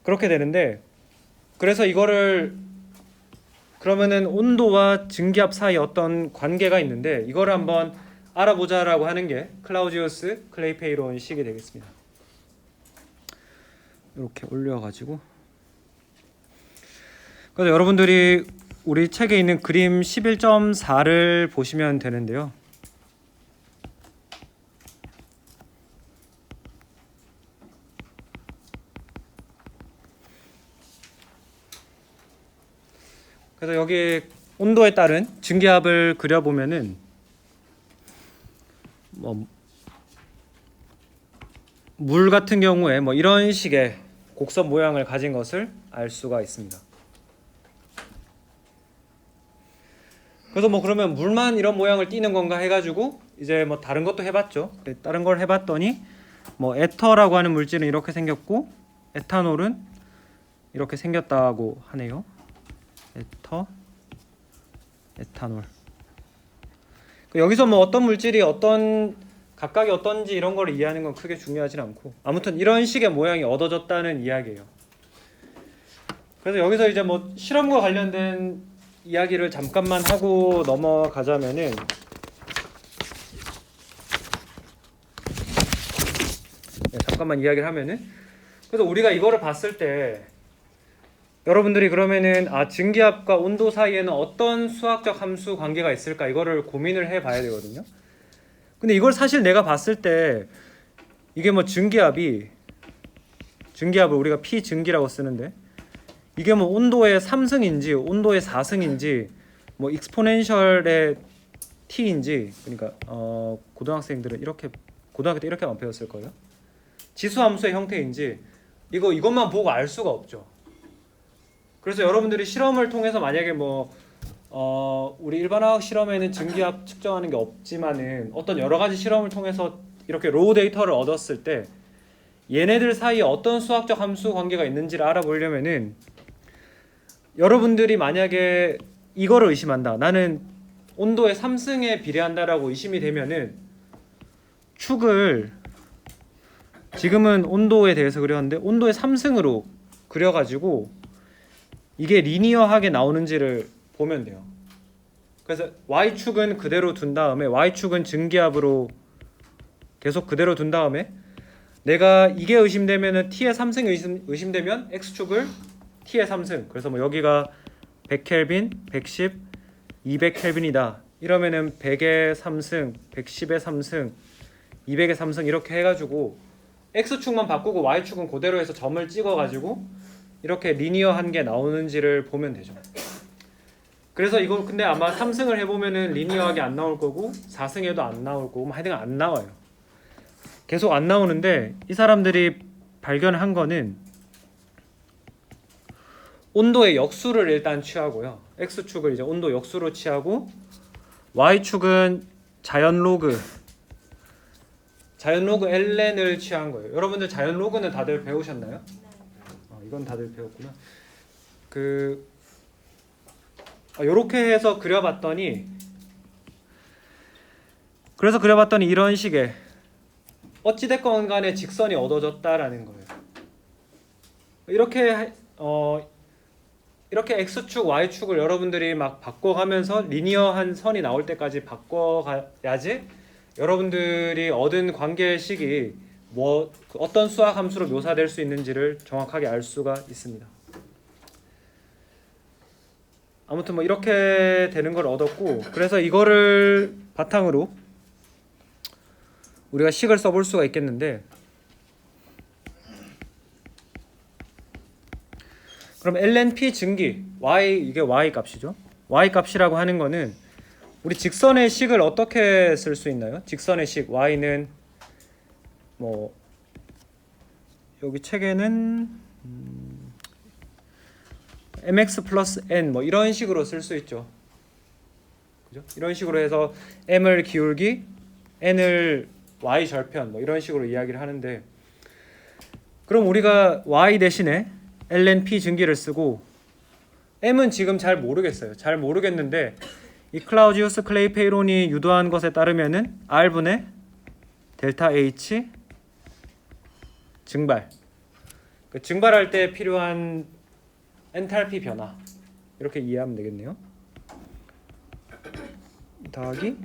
그렇게 되는데, 그래서 이거를 그러면은 온도와 증기압 사이 어떤 관계가 있는데 이거를 한번 알아보자라고 하는 게 클라우디우스 클레이페이론 식이 되겠습니다. 이렇게 올려가지고, 그래서 여러분들이 우리 책에 있는 그림 11.4를 보시면 되는데요. 그래서 여기 온도에 따른 증기압을 그려보면은 물 같은 경우에 이런 식의 곡선 모양을 가진 것을 알 수가 있습니다. 그래서 그러면 물만 이런 모양을 띠는 건가 해가지고 이제 다른 것도 해봤죠. 다른 걸 해봤더니 에터라고 하는 물질은 이렇게 생겼고 에탄올은 이렇게 생겼다고 하네요. 에탄올. 여기서 어떤 물질이 각각이 어떤지 이런 걸 이해하는 건 크게 중요하진 않고, 아무튼 이런 식의 모양이 얻어졌다는 이야기예요. 그래서 여기서 이제 실험과 관련된 이야기를 잠깐만 하고 넘어가자면은, 잠깐만 이야기를 하면은, 그래서 우리가 이거를 봤을 때 여러분들이 그러면은 증기압과 온도 사이에는 어떤 수학적 함수 관계가 있을까, 이거를 고민을 해봐야 되거든요. 근데 이걸 사실 내가 봤을 때 이게 증기압을 우리가 P 증기라고 쓰는데 이게 온도의 3승인지 온도의 4승인지 익스포넨셜의 T인지, 그러니까 고등학생들은 이렇게 고등학교 때 이렇게만 배웠을 거예요. 지수 함수의 형태인지 이것만 보고 알 수가 없죠. 그래서 여러분들이 실험을 통해서 만약에 우리 일반화학 실험에는 증기압 측정하는 게 없지만은 어떤 여러 가지 실험을 통해서 이렇게 로우 데이터를 얻었을 때 얘네들 사이에 어떤 수학적 함수 관계가 있는지를 알아보려면은 여러분들이 만약에 이거를 의심한다. 나는 온도의 3승에 비례한다라고 의심이 되면은 축을 지금은 온도에 대해서 그렸는데 온도의 3승으로 그려가지고 이게 리니어하게 나오는지를 보면 돼요. 그래서 Y축은 그대로 둔 다음에 Y축은 증기압으로 계속 그대로 둔 다음에 내가 이게 의심되면은 T의 3승 의심되면 X축을 T의 3승. 그래서 여기가 100켈빈, 110, 200켈빈이다. 이러면은 100의 3승, 110의 3승, 200의 3승 이렇게 해가지고 X축만 바꾸고 Y축은 그대로 해서 점을 찍어가지고 이렇게 리니어한 게 나오는지를 보면 되죠. 그래서 이거 근데 아마 3승을 해보면은 리니어하게 안 나올 거고 4승에도 안 나올 거고 하여튼 안 나와요. 계속 안 나오는데 이 사람들이 발견한 거는 온도의 역수를 일단 취하고요. X축을 이제 온도 역수로 취하고 Y축은 자연 로그 ln을 취한 거예요. 여러분들 자연 로그는 다들 배우셨나요? 이건 다들 배웠구나. 요렇게 해서 그려봤더니 이런 식의 어찌됐건 간에 직선이 얻어졌다라는 거예요. 이렇게 X축, Y축을 여러분들이 막 바꿔가면서 리니어한 선이 나올 때까지 바꿔가야지 여러분들이 얻은 관계식이 어떤 수학 함수로 묘사될 수 있는지를 정확하게 알 수가 있습니다. 아무튼 이렇게 되는 걸 얻었고 그래서 이거를 바탕으로 우리가 식을 써볼 수가 있겠는데 그럼 lnp 증기 이게 y 값이죠. y 값이라고 하는 거는 우리 직선의 식을 어떻게 쓸 수 있나요? 직선의 식 y는 여기 책에는 mx 플러스 n 이런 식으로 쓸 수 있죠. 그죠? 이런 식으로 해서 m을 기울기 n을 y 절편 이런 식으로 이야기를 하는데 그럼 우리가 y 대신에 lnp 증기를 쓰고 m은 지금 잘 모르겠어요. 잘 모르겠는데 이 클라우지우스 클레이페이론이 유도한 것에 따르면은 r분의 델타 H 증발. 증발할 때 필요한 엔탈피 변화. 이렇게 이해하면 되겠네요. 더하기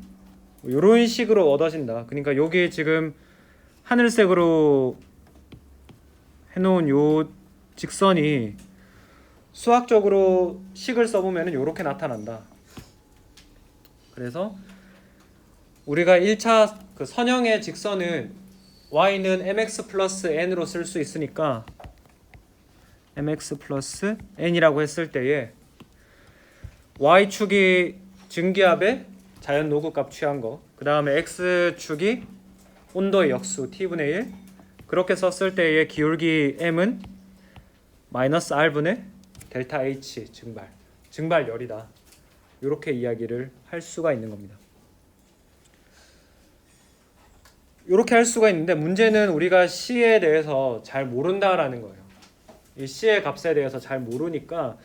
이런 식으로 얻어진다. 그러니까 여기 지금 하늘색으로 해놓은 요 직선이 수학적으로 식을 써보면 이렇게 나타난다. 그래서 우리가 1차 선형의 직선은 y는 mx 플러스 n으로 쓸 수 있으니까 mx 플러스 n이라고 했을 때에 y축이 증기압의 자연 노구 값 취한 거, 그 다음에 x축이 온도의 역수 t분의 1 그렇게 썼을 때의 기울기 m은 마이너스 r분의 델타 h 증발열이다. 이렇게 이야기를 할 수가 있는 겁니다. 이렇게 할 수가 있는데 문제는 우리가 C에 대해서 잘 모른다라는 거예요. 이 C의 값에 대해서 잘 모르니까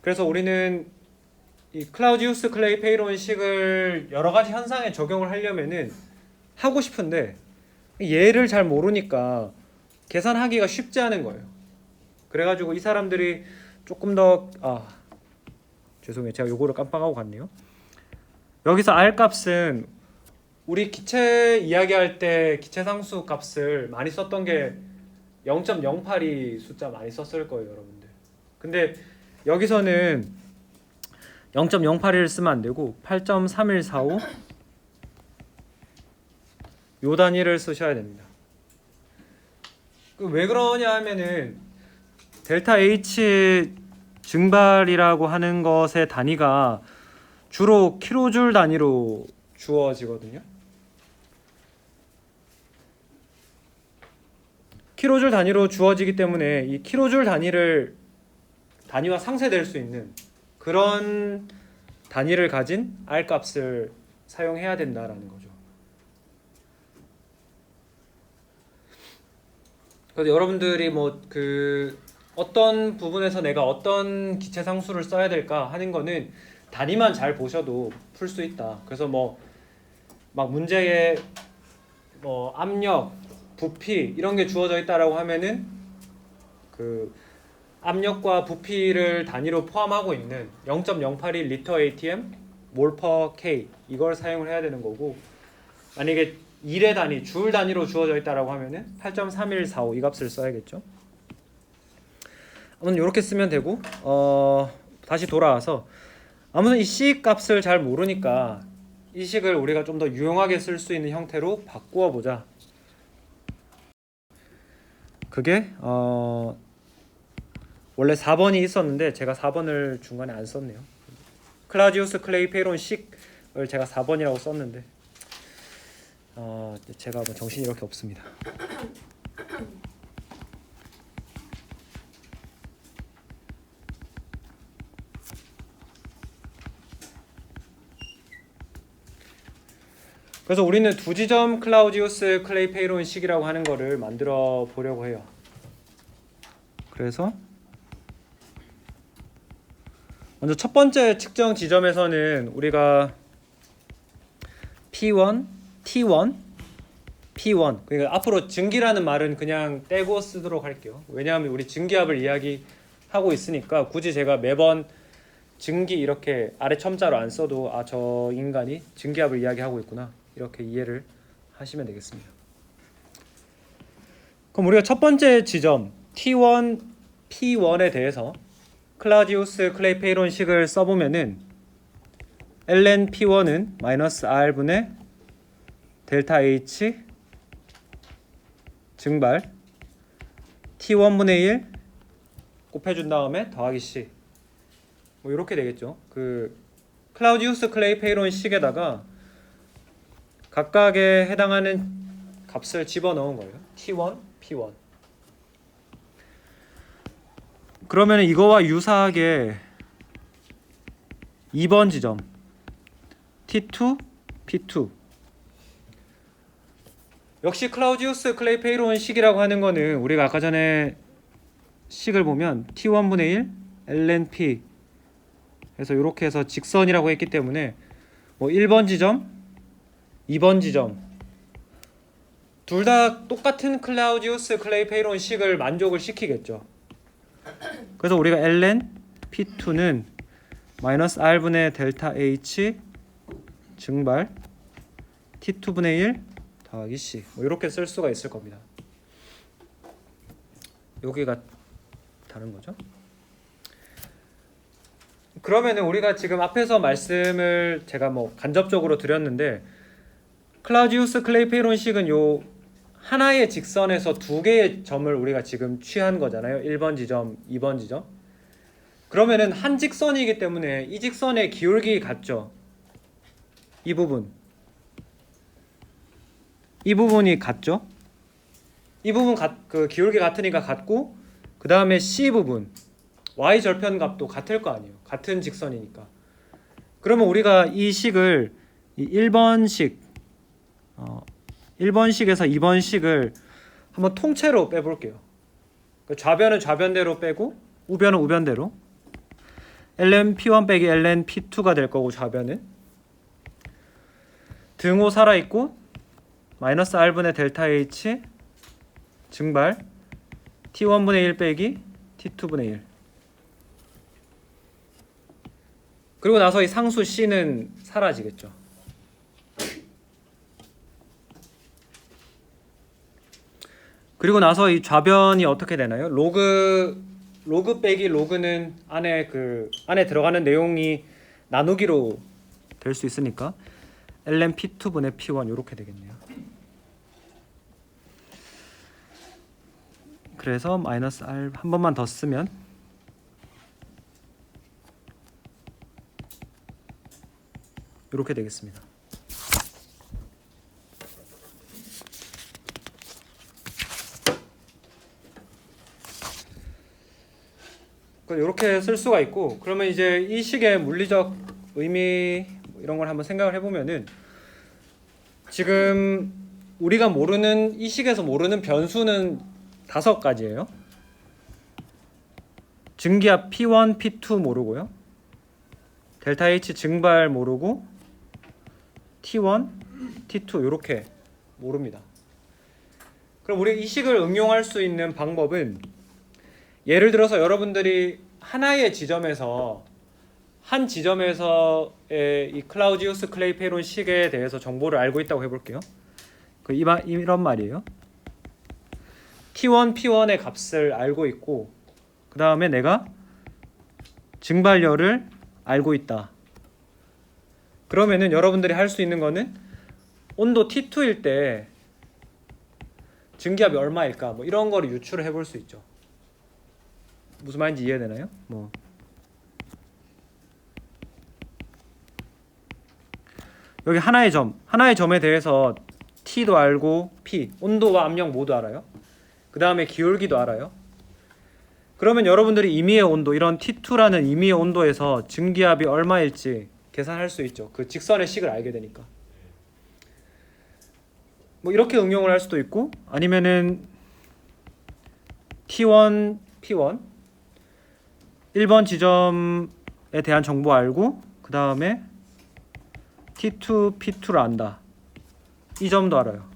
그래서 우리는 이 클라우지우스 클레이페이론 식을 여러 가지 현상에 적용을 하려면은 하고 싶은데 얘를 잘 모르니까 계산하기가 쉽지 않은 거예요. 그래가지고 이 사람들이 조금 더 죄송해요. 제가 요거를 깜빡하고 갔네요. 여기서 R 값은 우리 기체 이야기할 때 기체 상수 값을 많이 썼던 게 0.08이 숫자 많이 썼을 거예요, 여러분들. 근데 여기서는 0.081을 쓰면 안 되고 8.3145 요 단위를 쓰셔야 됩니다. 왜 그러냐 하면은 델타 H 증발이라고 하는 것의 단위가 주로 킬로줄 단위로 주어지거든요. 킬로줄 단위로 주어지기 때문에 이 킬로줄 단위와 상쇄될 수 있는 그런 단위를 가진 R 값을 사용해야 된다라는 거죠. 그래서 여러분들이 뭐 그 어떤 부분에서 내가 어떤 기체 상수를 써야 될까 하는 거는 단위만 잘 보셔도 풀 수 있다. 그래서 뭐 막 문제에 뭐 압력, 부피 이런 게 주어져 있다라고 하면은 그 압력과 부피를 단위로 포함하고 있는 0.081 리터 ATM 몰 퍼 K 이걸 사용을 해야 되는 거고, 만약에 일의 단위, 줄 단위로 주어져 있다라고 하면은 8.3145 이 값을 써야겠죠. 아무튼 이렇게 쓰면 되고, 다시 돌아와서 아무튼 이 C 값을 잘 모르니까 이 식을 우리가 좀 더 유용하게 쓸 수 있는 형태로 바꾸어 보자. 그게 원래 4번이 있었는데 제가 4번을 중간에 안 썼네요. 클라우디우스 클레이 페이론 식을 제가 4번이라고 썼는데 제가 뭐 정신이 이렇게 없습니다. 그래서 우리는 두 지점 클라우디우스 클레이 페이론 식이라고 하는 거를 만들어 보려고 해요. 그래서 먼저 첫 번째 측정 지점에서는 우리가 P1, T1, P1, 그러니까 앞으로 증기라는 말은 그냥 떼고 쓰도록 할게요. 왜냐하면 우리 증기압을 이야기하고 있으니까 굳이 제가 매번 증기 이렇게 아래 첨자로 안 써도 저 인간이 증기압을 이야기하고 있구나 이렇게 이해를 하시면 되겠습니다. 그럼 우리가 첫 번째 지점 T1, P1에 대해서 클라우디우스 클레이 페이론 식을 써보면은 ln P1은 마이너스 R분의 델타 H 증발 T1분의 1 곱해준 다음에 더하기 C 뭐 이렇게 되겠죠. 그 클라우디우스 클레이 페이론 식에다가 각각에 해당하는 값을 집어넣은 거예요. T1, P1. 그러면 이거와 유사하게 2번 지점 T2, P2 역시 클라우디우스 클레이 페이론 식이라고 하는 거는 우리가 아까 전에 식을 보면 T1분의 1 ln P 그래서 이렇게 해서 직선이라고 했기 때문에 뭐 1번 지점, 2번 지점 둘 다 똑같은 클라우디우스 클레이 페이론 식을 만족을 시키겠죠. 그래서 우리가 ln P2는 마이너스 R분의 델타 H 증발 T2분의 1 더하기 C 뭐 이렇게 쓸 수가 있을 겁니다. 여기가 다른 거죠. 그러면은 우리가 지금 앞에서 말씀을 제가 뭐 간접적으로 드렸는데 클라우디우스 클레이 페이론 식은 요 하나의 직선에서 두 개의 점을 우리가 지금 취한 거잖아요. 1번 지점, 2번 지점. 그러면은 한 직선이기 때문에 이 직선의 기울기 같죠. 이 부분이 같죠. 이 부분 그 기울기 같으니까 같고 그 다음에 C 부분 y 절편값도 같을 거 아니에요. 같은 직선이니까. 그러면 우리가 이 식을 이 1번식 1번식에서 2번식을 한번 통째로 빼볼게요. 좌변은 좌변대로 빼고 우변은 우변대로 ln P1 빼기 ln P2가 될 거고 좌변은 등호 살아있고 마이너스 R분의 델타 H 증발 T1분의 1 빼기 T2분의 1 그리고 나서 이 상수 C는 사라지겠죠. 그리고 나서 이 좌변이 어떻게 되나요? 로그 빼기 로그는 안에 들어가는 내용이 나누기로 될 수 있으니까 ln P2분의 P1 이렇게 되겠네요. 그래서 마이너스 R 한 번만 더 쓰면 이렇게 되겠습니다. 이렇게 쓸 수가 있고, 그러면 이제 이 식의 물리적 의미 이런 걸 한번 생각을 해보면은, 지금 우리가 모르는, 이 식에서 모르는 변수는 5가지예요. 증기압 P1, P2 모르고요, 델타 H 증발 모르고, T1, T2 이렇게 모릅니다. 그럼 우리 이 식을 응용할 수 있는 방법은, 예를 들어서 여러분들이 하나의 지점에서 한 지점에서의 이 클라우지우스 클레이페론 식에 대해서 정보를 알고 있다고 해볼게요. 이런 말이에요. T1, P1의 값을 알고 있고, 그 다음에 내가 증발열을 알고 있다. 그러면은 여러분들이 할 수 있는 거는 온도 T2일 때 증기압이 얼마일까, 뭐 이런 거를 유추를 해볼 수 있죠. 무슨 말인지 이해되나요? 여기 하나의 점에 대해서 T도 알고 P, 온도와 압력 모두 알아요. 그 다음에 기울기도 알아요. 그러면 여러분들이 임의의 온도, 이런 T2라는 임의의 온도에서 증기압이 얼마일지 계산할 수 있죠. 그 직선의 식을 알게 되니까. 뭐 이렇게 응용을 할 수도 있고, 아니면은 T1, P1 1번 지점에 대한 정보 알고, 그 다음에 T2, P2를 안다. 이 점도 알아요.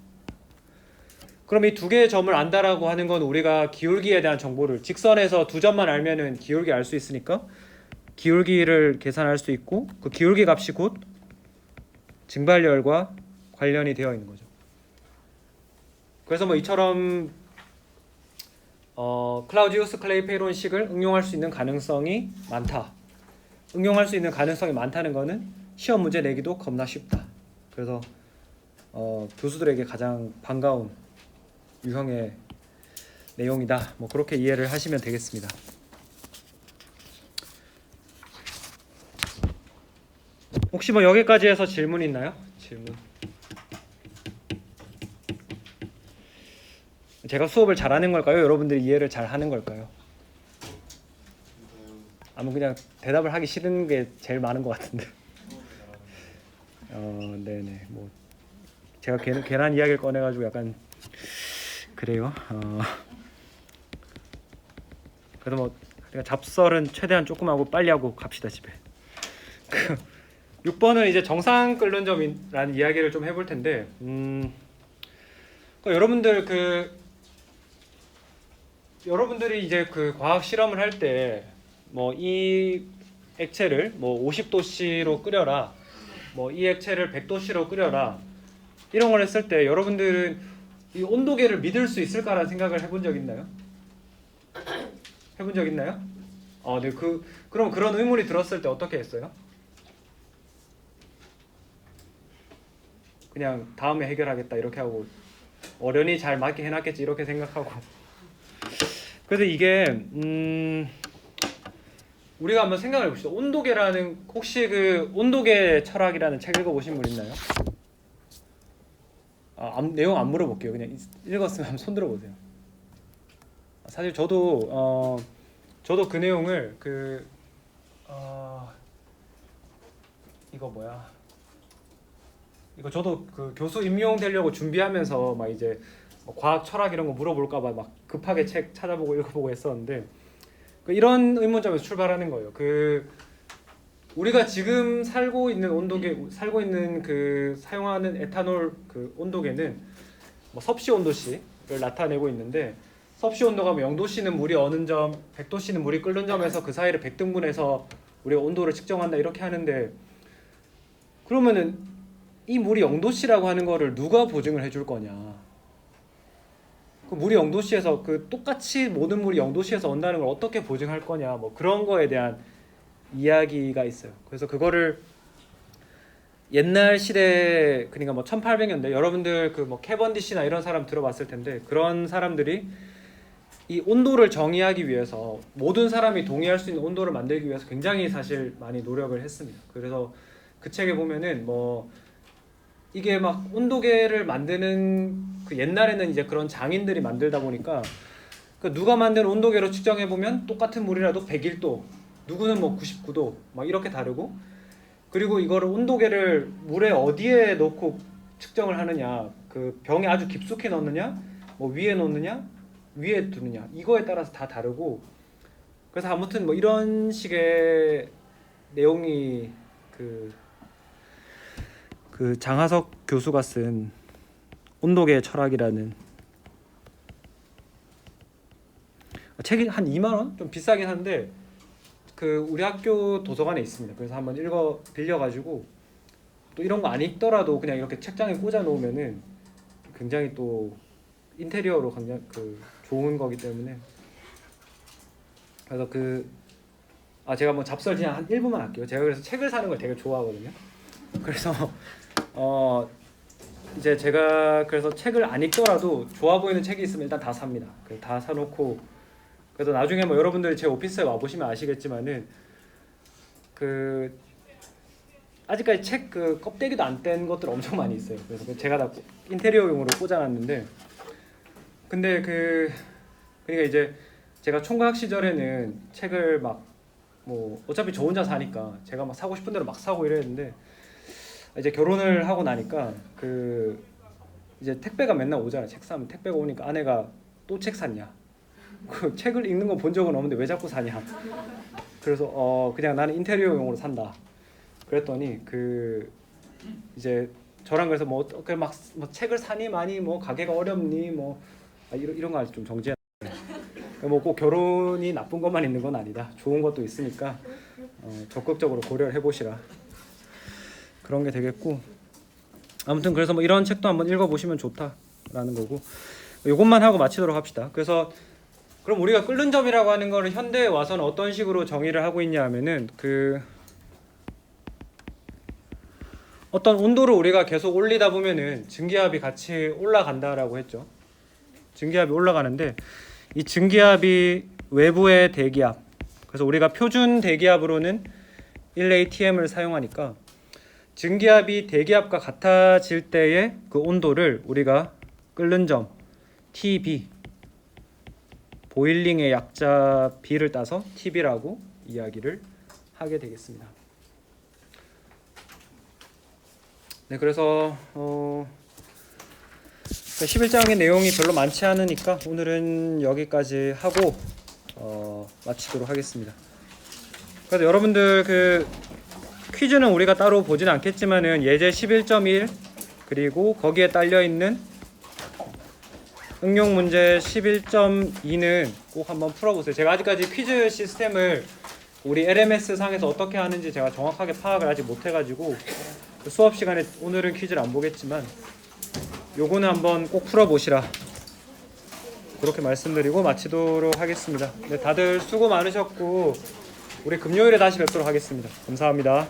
그럼 이 두 개의 점을 안다라고 하는 건 우리가 기울기에 대한 정보를, 직선에서 2점만 알면은 기울기 알 수 있으니까 기울기를 계산할 수 있고, 그 기울기 값이 곧 증발열과 관련이 되어 있는 거죠. 그래서 뭐 이처럼 클라우지우스 클레이페론 식을 응용할 수 있는 가능성이 많다. 응용할 수 있는 가능성이 많다는 거는 시험 문제 내기도 겁나 쉽다. 그래서 교수들에게 가장 반가운 유형의 내용이다. 뭐 그렇게 이해를 하시면 되겠습니다. 혹시 뭐 여기까지 해서 질문 있나요? 질문. 제가 수업을 잘하는 걸까요? 여러분들이 이해를 잘하는 걸까요? 아무 그냥 대답을 하기 싫은 게 제일 많은 것 같은데. 네네. 뭐 제가 괜한 이야기를 꺼내가지고 약간 그래요. 그래도 뭐 잡설은 최대한 조금 하고 빨리 하고 갑시다 집에. 6번은 이제 정상 끓는 점이라는 이야기를 좀 해볼 텐데, 여러분들이 이제 그 과학 실험을 할 때 뭐 이 액체를 뭐 50도씨로 끓여라, 뭐 이 액체를 100도씨로 끓여라, 이런 걸 했을 때 여러분들은 이 온도계를 믿을 수 있을까라는 생각을 해본 적 있나요? 해본 적 있나요? 네. 그럼 그런 의문이 들었을 때 어떻게 했어요? 그냥 다음에 해결하겠다 이렇게 하고, 어련히 잘 맞게 해놨겠지 이렇게 생각하고. 그래서 이게 우리가 한번 생각을 해봅시다. 온도계라는, 혹시 그 온도계 철학이라는 책 읽어보신 분 있나요? 내용 안 물어볼게요. 그냥 읽었으면 한번 손 들어보세요. 사실 저도 그 내용을 이거 저도 그 교수 임용되려고 준비하면서 막 이제 뭐 과학 철학 이런 거 물어볼까봐 막 급하게 책 찾아보고 읽어보고 했었는데, 이런 의문점에서 출발하는 거예요. 우리가 지금 살고 있는 그 사용하는 에탄올 그 온도계는 뭐 섭씨 온도씨를 나타내고 있는데, 섭씨 온도가 뭐 0도씨는 물이 어는 점, 100도씨는 물이 끓는 점에서 그 사이를 100등분해서 우리가 온도를 측정한다 이렇게 하는데, 그러면은 이 물이 0도씨라고 하는 거를 누가 보증을 해줄 거냐? 그 물이 0도씨에서 똑같이 모든 물이 0도씨에서 온다는 걸 어떻게 보증할 거냐? 뭐 그런 거에 대한 이야기가 있어요. 그래서 그거를 옛날 시대, 그러니까 뭐 1800년대, 여러분들 그 뭐 캐번디시나 이런 사람 들어봤을 텐데, 그런 사람들이 이 온도를 정의하기 위해서, 모든 사람이 동의할 수 있는 온도를 만들기 위해서 굉장히 사실 많이 노력을 했습니다. 그래서 그 책에 보면은 뭐 이게 막 온도계를 만드는, 그 옛날에는 이제 그런 장인들이 만들다 보니까 그러니까 누가 만든 온도계로 측정해 보면 똑같은 물이라도 101도, 누구는 뭐 99도 막 이렇게 다르고, 그리고 이거를 온도계를 물에 어디에 넣고 측정을 하느냐, 그 병에 아주 깊숙이 넣느냐, 뭐 위에 넣느냐, 위에 두느냐, 이거에 따라서 다 다르고. 그래서 아무튼 뭐 이런 식의 내용이 그 장하석 교수가 쓴 온도계 철학이라는 책이 한 2만 원? 좀 비싸긴 한데 그 우리 학교 도서관에 있습니다. 그래서 한번 빌려가지고, 또 이런 거 안 읽더라도 그냥 이렇게 책장에 꽂아 놓으면은 굉장히 또 인테리어로 굉장히 좋은 거기 때문에. 그래서 제가 뭐 잡설 그냥 한 1분만 할게요. 제가 그래서 책을 사는 걸 되게 좋아하거든요. 그래서 이제 제가 그래서 책을 안 읽더라도 좋아 보이는 책이 있으면 일단 다 삽니다. 다 사놓고, 그래서 나중에 뭐 여러분들이 제 오피스에 와 보시면 아시겠지만은 아직까지 책 껍데기도 안 뗀 것들 엄청 많이 있어요. 그래서 제가 다 인테리어용으로 꽂아놨는데, 근데 그러니까 이제 제가 총각 시절에는 책을 막 뭐 어차피 저 혼자 사니까 제가 막 사고 싶은 대로 막 사고 이랬는데, 이제 결혼을 하고 나니까 이제 택배가 맨날 오잖아요. 책 사면 택배가 오니까 아내가 또 책 샀냐? 그 책을 읽는 거 본 적은 없는데 왜 자꾸 사냐? 그래서 그냥 나는 인테리어용으로 산다. 그랬더니 이제 저랑 그래서 뭐 어떻게 막 뭐 책을 사니 많이 뭐 가게가 어렵니 뭐 이런 거 좀 정지해. 뭐 꼭 결혼이 나쁜 것만 있는 건 아니다. 좋은 것도 있으니까 적극적으로 고려를 해보시라. 그런 게 되겠고, 아무튼 그래서 뭐 이런 책도 한번 읽어보시면 좋다라는 거고, 이것만 하고 마치도록 합시다. 그래서 그럼 우리가 끓는 점이라고 하는 거를 현대에 와서는 어떤 식으로 정의를 하고 있냐 하면은 어떤 온도를 우리가 계속 올리다 보면은 증기압이 같이 올라간다라고 했죠. 증기압이 올라가는데 이 증기압이 외부의 대기압, 그래서 우리가 표준 대기압으로는 1atm을 사용하니까 증기압이 대기압과 같아질 때의 그 온도를 우리가 끓는 점 TB, 보일링의 약자 B를 따서 TB라고 이야기를 하게 되겠습니다. 네, 그래서 11장의 내용이 별로 많지 않으니까 오늘은 여기까지 하고 마치도록 하겠습니다. 그래서 여러분들 퀴즈는 우리가 따로 보진 않겠지만은 예제 11.1 그리고 거기에 딸려 있는 응용 문제 11.2는 꼭 한번 풀어보세요. 제가 아직까지 퀴즈 시스템을 우리 LMS 상에서 어떻게 하는지 제가 정확하게 파악을 아직 못해가지고 수업 시간에 오늘은 퀴즈를 안 보겠지만 요거는 한번 꼭 풀어보시라, 그렇게 말씀드리고 마치도록 하겠습니다. 네, 다들 수고 많으셨고 우리 금요일에 다시 뵙도록 하겠습니다. 감사합니다.